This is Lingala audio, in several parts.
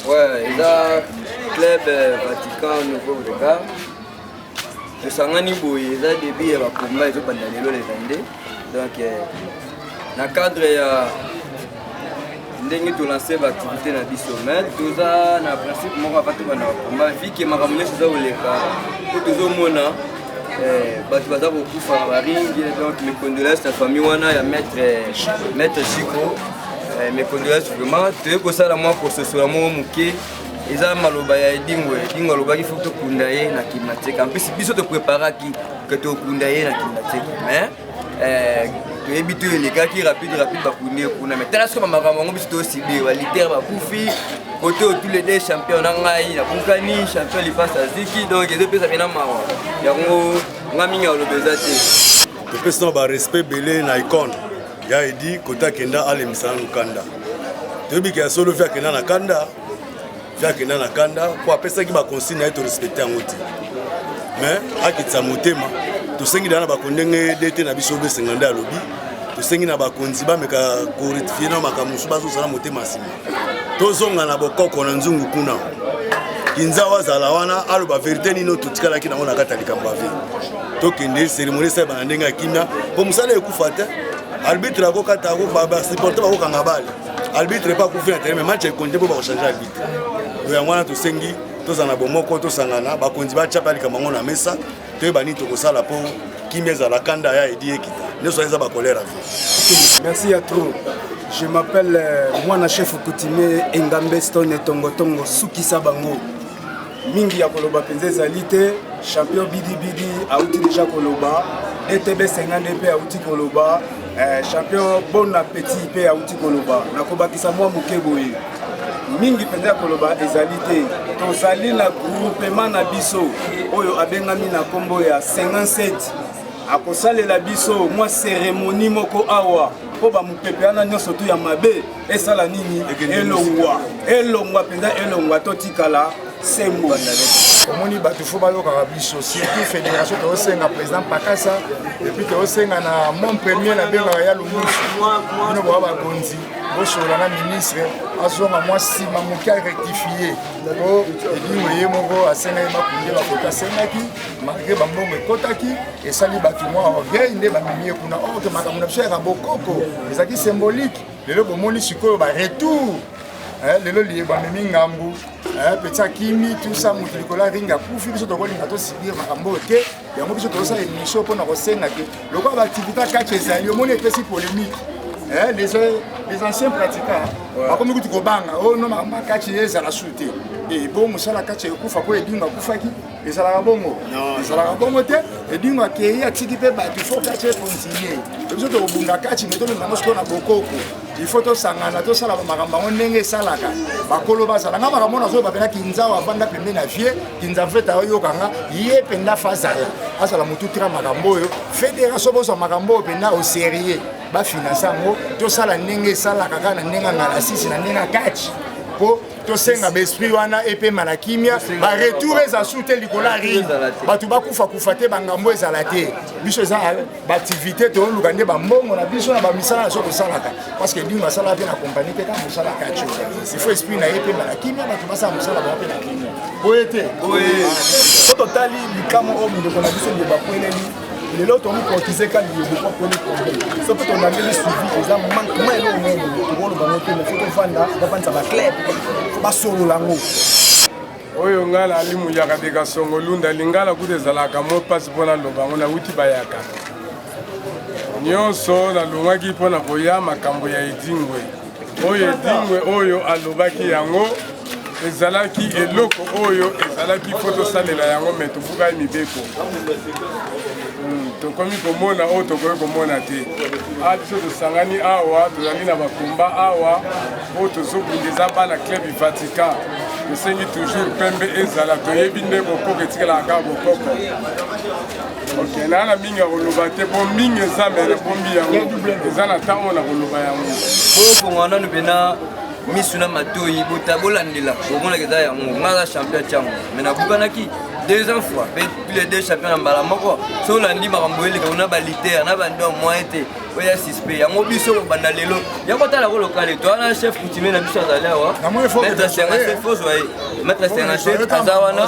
Ouais, il y a club Vatican Nouveau Regard. Le Sangani Boy, il y a des billets à combat, ils ont pas d'années les vendés. Donc, dans le cadre, ndenge to lancer l'activité na biso mais toza na principe moko bato bana combat vu que makamune soza oleka to tozomona bato baza kokufa baringi donc mes condoléances na famille wana ya maître Chico mes condoléances vraiment toye kosala mwa kososola moko moke eza maloba ya edingwe alobaki faut tokunda ye na kimateka en plus biso topreparaki que tokunda ye na kimateka mais toyebi to elekaki rapide bakundi kuna mais tala soki makambo yango biso tosibe baliter bakufi kote tous les deux champions na ngai nabukani champion lipasa aziki donc ezopesa pena mawa yango nga mingi aloba eza te topesana barespect bele na icone ya edi kote akenda alemisana lukanda toyebiki ya solo fi akenda na kanda po apesaki baconsigne na ye torespecte yango te mais akitisa motema tosengi dana bakondenge dete na biso besenga nde alobi tosengi na bakonzi bameka korectifie na makambo mosusu bazozala motema nsima tozonga na bokoko na nzungu kuna kinza wazala wana aloba verité nino totikalaki nango na kati ya likambo ave tokende cérémonie esala na ndenge ya kimia mpo mosala ekufa te arbitre akokata basupporter bakokanga bale arbitre pa akufi na terrain mais match ekonte mpo bakochange arbitre yango wana tosengi tozala na bomoko tosangana bakonzi bacapa likambo yango na mesa toyeba nini tokosala mpo kimia ezala kanda ya edi ekita nyonso eza bakolera vie. Merci à trop. Je m'appelle Mwana Chef Coutumier Engambe Stone Tongo Sukisa Bango. Mingi ya koloba penze ezali te, champion bidi auti déjà koloba, DTB 50 pe auti koloba, champion bon appétit pe auti koloba. Nakobakisa mwa moke boye. Mingi penze ya koloba ezali te. Tozali na groupement na biso oyo abengami na kombo ya 57. Akosalela biso mwa cérémonie moko awa po ba mupepe ana nyonso tu ya mabe esala nini elongwa penza elongwa totikala sembo omoni bato fo balokaka biso surtout fédération tosenga président Pakasa et puis tosenga na mon premier na bengaka ya lumusu bino boa bakonzi bosola na ministre azonga mwa nsima moke arectifie po edingo ye moko asengaki bakunde bakota asengaki malgré bambongo ekotaki esali bato mwa orgueil nde bamimi ye kuna orke makambo na biso yaka bokoko ezalaki symbolique lelo bomoni sikoyo baretour lelo liye bamemi ngambu petsa kimi tout ça moto likolo ringa kufi biso tokolinga tosibir makambo te yango biso tozosala émission mpona kosenga te lokola baactivité akaki ezali omoni epesi polémique les anciens pratiquants bakomi kutu kobanga oyo no makambo akati ezala su te bo mosala kati ekufa po edingo akufaki ezalaka bongo te edingo akei atiki mpe bato fo kati ekontinue biso tokobunda kati me tolingango sikoyo na bokoko il faut tosangana tosala makambo yango ndenge esalaka bakolo bazala nga makambo nazoyo bapena kinza wavanda pembe na vie kinza mfeta oyokanga ye penda fazala asala motu tira makambo oyo fédération bozwa makambo oyo penda osérieux bafinansa yango tosala ndenge esalaka kaka na ndenge ngala sisi na ndenge akati po tosenga baesprit wana epema na kimia baretour eza su te likolo aringi bato bakufa te bangambo ezala te biso eza baactivité tooluka nde bambongo na biso na bamisala na so tosalaka parce que edingo asalaka mpe na kompani te kaka mosala kati il faut esprit na ye epema na kimia bato basala mosala bango mpe na kimia boye te so totali likamo oyo mindeko na biso nde bakweleli lelo tomi kotize ka liyebu kwa pole problème so pe to nangeli suivi eza manquement elo mo to bolo bango te mais faut vanda bapanza ba club ba solo lango oyo ngala alimu yaka de kasongo lunda lingala kutezalaka mo passe pona lobango na wuti bayaka nyonso na lungaki pona koya makambo ya edingwe oyo alobaki yango ezalaki eloko oyo ezalaki foto salela yango me tofuka mibeko tokomi komona oyo tokoki komona te biso tosangani awa tozali na bakomba awa oyo tozobunda eza bana club Vatican tosengi toujours pembe ezala toyebi nde bokoko etikalaka kaka bokoko okendaka na mingi ya koloba te po mingi eza mene pombi yango eza na ntango na koloba yango oyo kongo nanu mpena misu na matoyi botabolandela omonaka eza yango nga aza champion tiango me nabukanaki deuxième fois tous les deux champions na mbala moko so olandi makambo eleka ona balitere na bando mwa ete oya suspect yango biso kobanda lelo yango tala kolokale to ana chef coutumier na biso azali awa maître Senghane faux oye maître Senghane aza wana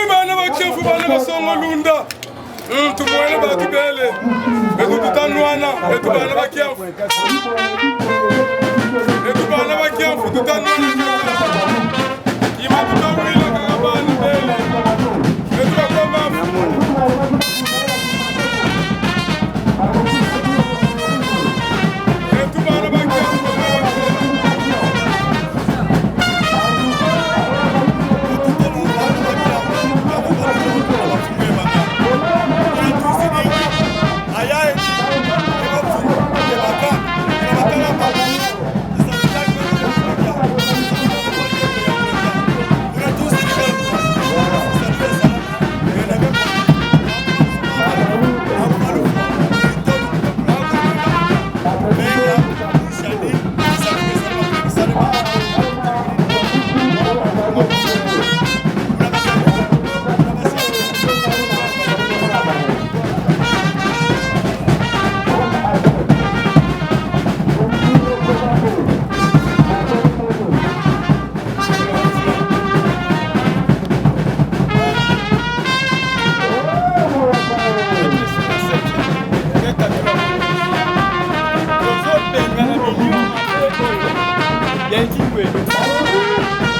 bana bakiafu bana basongo lunda tumwele bakibele betu tutanwana betu bana bakiafu tutanwana ima tutawila kaka bana bele betu bakomafu betu bana bakiafu Yankee way.